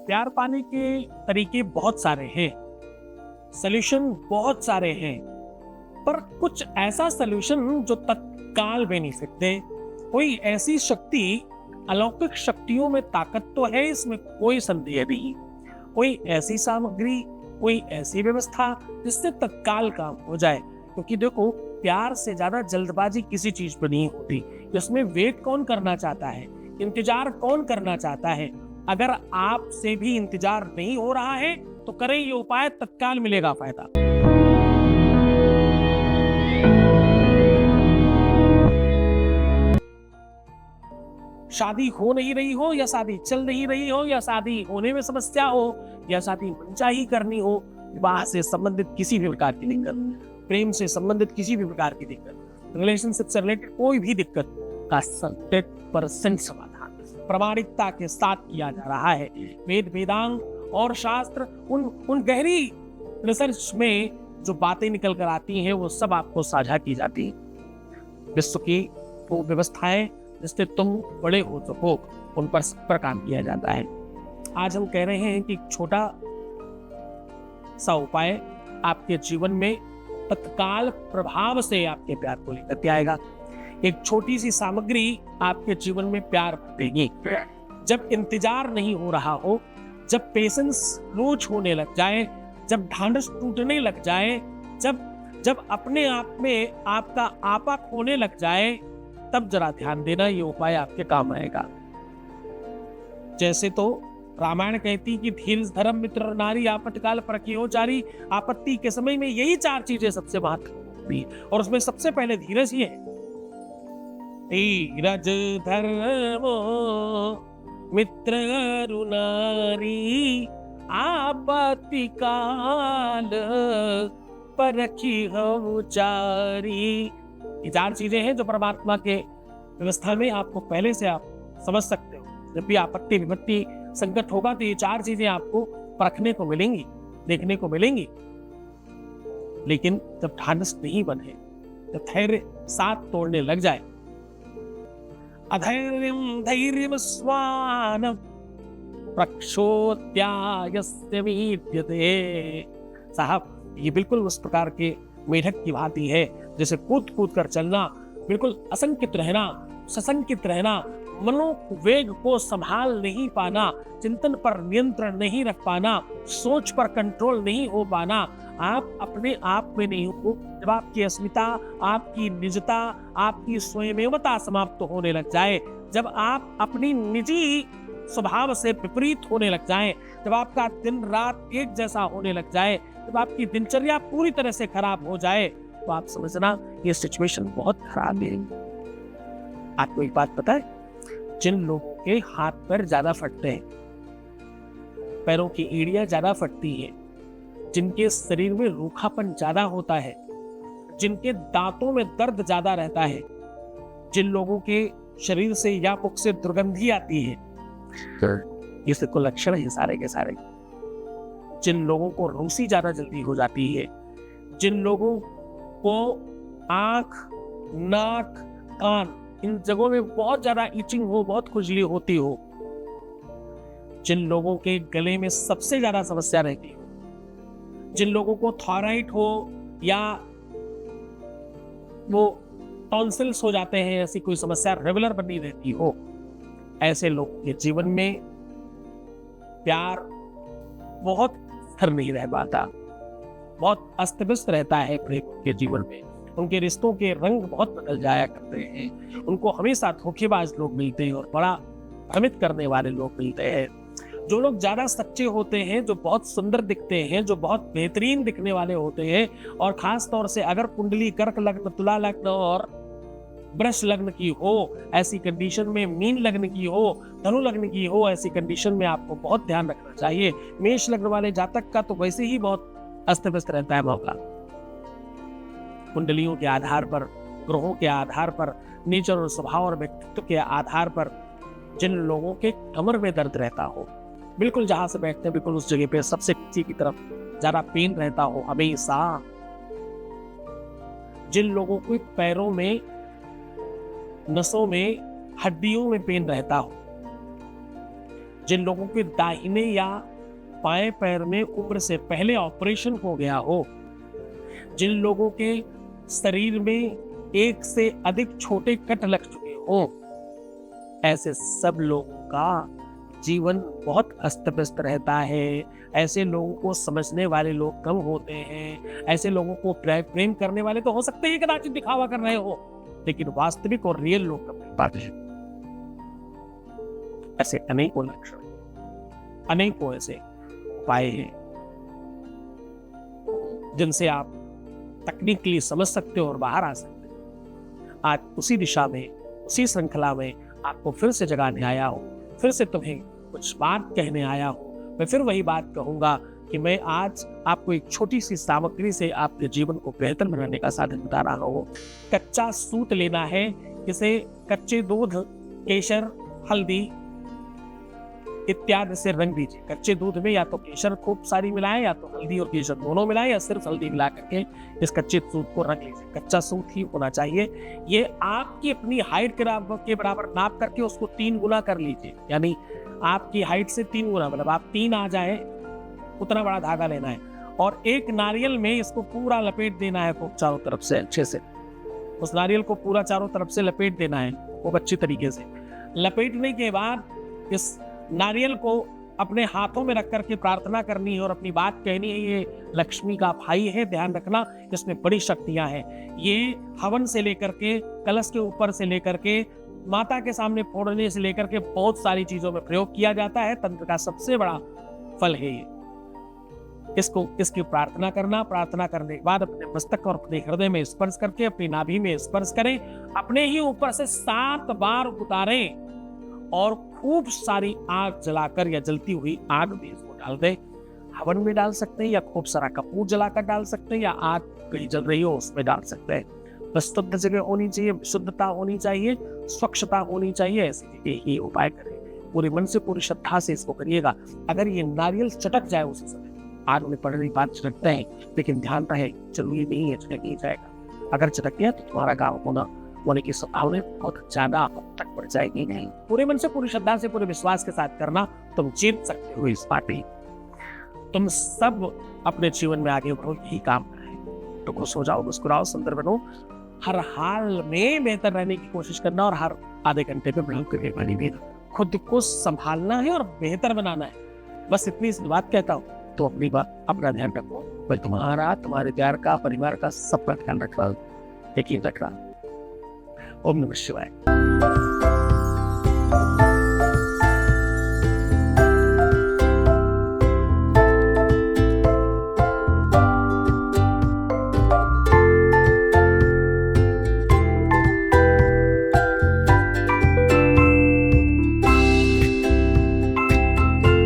प्यार पाने के तरीके बहुत सारे हैं, सॉल्यूशन बहुत सारे हैं, पर कुछ ऐसा सॉल्यूशन जो तत्काल बेनिफिट दे। कोई ऐसी शक्ति, अलौकिक शक्तियों में ताकत तो है, इसमें कोई संदेह नहीं। कोई ऐसी सामग्री, कोई ऐसी व्यवस्था जिससे तत्काल काम हो जाए। क्योंकि देखो, प्यार से ज्यादा जल्दबाजी किसी चीज पर नहीं होती। इसमें वेट कौन करना चाहता है, इंतजार कौन करना चाहता है। अगर आपसे भी इंतजार नहीं हो रहा है तो करें ये उपाय, तत्काल मिलेगा फायदा। शादी हो नहीं रही हो, या शादी चल नहीं रही हो, या शादी होने में समस्या हो, या शादी मनचाही करनी हो, विवाह से संबंधित किसी भी प्रकार की दिक्कत, प्रेम से संबंधित किसी भी प्रकार की दिक्कत, रिलेशनशिप से रिलेटेड कोई भी दिक्कत का 100% समाधान प्रामाणिकता के साथ किया जा रहा है। वेद, वेदांग और शास्त्र, उन गहरी रिसर्च में जो बातें निकल कर आती हैं वो सब आपको साझा की जाती है। विश्व की वो व्यवस्थाएं जिससे तुम बड़े हो सको, उन पर काम किया जाता है। आज हम कह रहे हैं कि छोटा सा उपाय आपके जीवन में तत्काल प्रभाव से आपके प्यार को लेकर के आएगा। एक छोटी सी सामग्री आपके जीवन में प्यार देगी। जब इंतजार नहीं हो रहा हो, जब पेशेंस लूज होने लग जाए, जब ढांढस टूटने लग जाए, जब अपने आप में आपका आपा खोने लग जाए, तब जरा ध्यान देना, ये उपाय आपके काम आएगा। जैसे तो रामायण कहती कि धीर धर्म मित्र नारी आपत्काल परखियो जारी। आपत्ति के समय में यही 4 चीजें सबसे महत्वपूर्ण है, और उसमें सबसे पहले धीरज ही है। धीरज धर्मो मित्र नारी आपत्ति काल परखियो जारी। ये 4 चीजें हैं जो परमात्मा के व्यवस्था में आपको पहले से आप समझ सकते हो। जब भी आपत्ति विपत्ति संकट होगा तो ये 4 चीजें आपको परखने को मिलेंगी, देखने को मिलेंगी। लेकिन जब ढांढस नहीं बने, जब धैर्य साथ तोड़ने लग जाए, अधैर्यम धैर्यम स्वान प्रक्षोत्यायस्य विद्यते। साहब, ये बिल्कुल उस प्रकार के मेढक की भांति है, जैसे कूद कूद कर चलना, बिल्कुल असंकित रहना, सशंकित रहना, मनोवेग को संभाल नहीं पाना, चिंतन पर नियंत्रण नहीं रख पाना, सोच पर कंट्रोल नहीं हो पाना। आप अपने आप में नहीं हो। जब आपकी अस्मिता, आपकी निजता, आपकी स्वयमेवता समाप्त होने लग जाए, जब आप अपनी निजी स्वभाव से विपरीत होने लग जाए, जब आपका दिन रात एक जैसा होने लग जाए, जब आपकी दिनचर्या पूरी तरह से खराब हो जाए, तो आप समझना ये सिचुएशन बहुत खराब है। आपको एक बात पता है, जिन लोगों के हाथ पैर ज्यादा फटते हैं, पैरों की एड़ियां ज्यादा फटती हैं, जिनके शरीर में रूखापन ज्यादा होता है, जिनके दांतों में दर्द ज्यादा रहता है, जिन लोगों के शरीर से या मुख से दुर्गंधी आती है, ये सब लक्षण है सारे के सारे। जिन लोगों को रुसी ज्यादा जल्दी हो जाती है, जिन लोगों को आंख, नाक, कान, इन जगहों में बहुत ज्यादा इचिंग हो, बहुत खुजली होती हो, जिन लोगों के गले में सबसे ज्यादा समस्या रहती हो, जिन लोगों को थायराइड हो या वो टॉन्सिल्स हो जाते हैं, ऐसी कोई समस्या रेगुलर बनी रहती हो, ऐसे लोगों के जीवन में प्यार बहुत स्थिर नहीं रह पाता, बहुत अस्त व्यस्त रहता है प्रेम के जीवन में। उनके रिश्तों के रंग बहुत बदल जाया करते हैं, उनको हमेशा धोखेबाज लोग मिलते हैं और बड़ा भ्रमित करने वाले लोग मिलते हैं। जो लोग ज्यादा सच्चे होते हैं, जो बहुत सुंदर दिखते हैं, जो बहुत बेहतरीन दिखने वाले होते हैं, और खास तौर से अगर कुंडली कर्क लग्न, तुला लग्न और वृष लग्न की हो, ऐसी कंडीशन में मीन लग्न की हो, धनु लग्न की हो, ऐसी कंडीशन में आपको बहुत ध्यान रखना चाहिए। मेष लग्न वाले जातक का तो वैसे ही बहुत अस्त व्यस्त रहता है मौका। कुंडलियों के आधार पर, ग्रहों के आधार पर, नेचर और स्वभाव और व्यक्तित्व के आधार पर जिन लोगों के कमर में दर्द रहता हो, बिल्कुल जहां से बैठते हैं बिल्कुल उस जगह पे सबसे नीचे की तरफ ज्यादा पेन रहता हो हमेशा, जिन लोगों को पैरों में, नसों में, हड्डियों में पेन रहता हो, जिन लोगों के दाहिने या बाएं पैर में उम्र से पहले ऑपरेशन हो गया हो, जिन लोगों के शरीर में एक से अधिक छोटे कट लग चुके हो, ऐसे सब लोगों का जीवन बहुत अस्त व्यस्त रहता है। ऐसे लोगों को समझने वाले लोग कम होते हैं। ऐसे लोगों को प्रेम करने वाले तो हो सकते हैं कदाचित दिखावा कर रहे हो, लेकिन वास्तविक और रियल लोग कम नहीं पाते हैं। ऐसे अनेकों लक्षण, अनेकों ऐसे उपाय हैं जिनसे आप तकनीकली समझ सकते हो और बाहर आ सकते हो। आज उसी दिशा में, उसी श्रृंखला में आपको फिर से जगाने आया हूं, फिर से तुम्हें कुछ बात कहने आया हूं। मैं फिर वही बात कहूंगा कि मैं आज आपको एक छोटी सी सामग्री से आपके जीवन को बेहतर बनाने का साधन बता रहा हूं। कच्चा सूत लेना है, इसे कच्चे दूध, केसर, हल्दी इत्यादि से रंग दीजिए। कच्चे दूध में या तो केसर खूब सारी मिलाएं, या तो हल्दी और केसर दोनों मिलाएं, या सिर्फ हल्दी मिला करके इस कच्चे सूत को रंग लीजिए। कच्चा सूत ही होना चाहिए। ये आपकी अपनी हाइट के बराबर नाप करके उसको 3 गुना कर लीजिए। यानी आपकी हाइट से 3 गुना, मतलब आप 3 आ जाए उतना बड़ा धागा लेना है, और एक नारियल में इसको पूरा लपेट देना है खूब चारों तरफ से अच्छे से। उस नारियल को पूरा चारों तरफ से लपेट देना है खूब अच्छी तरीके से। लपेटने के बाद इस नारियल को अपने हाथों में रख करके प्रार्थना करनी है और अपनी बात कहनी है। ये लक्ष्मी का भाई है, ध्यान रखना, इसमें बड़ी शक्तियां हैं। ये हवन से लेकर के, कलश के ऊपर से लेकर के, माता के सामने फोड़ने से लेकर के बहुत सारी चीजों में प्रयोग किया जाता है। तंत्र का सबसे बड़ा फल है ये। इसकी प्रार्थना करना, प्रार्थना करने के बाद अपने मस्तक और अपने हृदय में स्पर्श करके अपनी नाभि में स्पर्श करें। अपने ही ऊपर से 7 बार उतारें और खूब सारी आग जलाकर या जलती हुई आग में इसको डाल दें। हवन में डाल सकते हैं, या खूब सारा कपूर जलाकर डाल सकते हैं, या आग कहीं जल रही हो उसमें डाल सकते हैं। बस शुद्ध जगह होनी चाहिए, शुद्धता होनी चाहिए, स्वच्छता होनी चाहिए। ऐसी जगह ही उपाय करें। पूरे मन से, पूरी श्रद्धा से इसको करिएगा। अगर ये नारियल चटक जाए उसी समय, आग में पड़ने के बाद चटकते हैं, लेकिन ध्यान रहे जरूरी नहीं है चटक ही जाएगा। अगर चटक गया तो तुम्हारा काम होने की संभावना बहुत ज्यादा तक बढ़ जाएगी। नहीं, पूरे मन से, पूरी श्रद्धा से, पूरे विश्वास के साथ करना, तुम जीत सकते हो इस पार्टी। तुम सब अपने जीवन में आगे बढ़ो, यही काम है। तो खुश हो जाओ, मुस्कुराओ, सुंदर बनो, हर हाल में बेहतर रहने की कोशिश करना, और हर आधे घंटे पे ब्लॉग करके पानी पीना। खुद को संभालना है और बेहतर बनाना है। बस इतनी सी बात कहता हूँ। तो अपनी बात, अपना ध्यान रखो। मैं तुम्हारा, तुम्हारे प्यार का, परिवार का, सबका ध्यान रख रहा हूँ। यकीन रख रहा हूँ। ओम नमः शिवाय।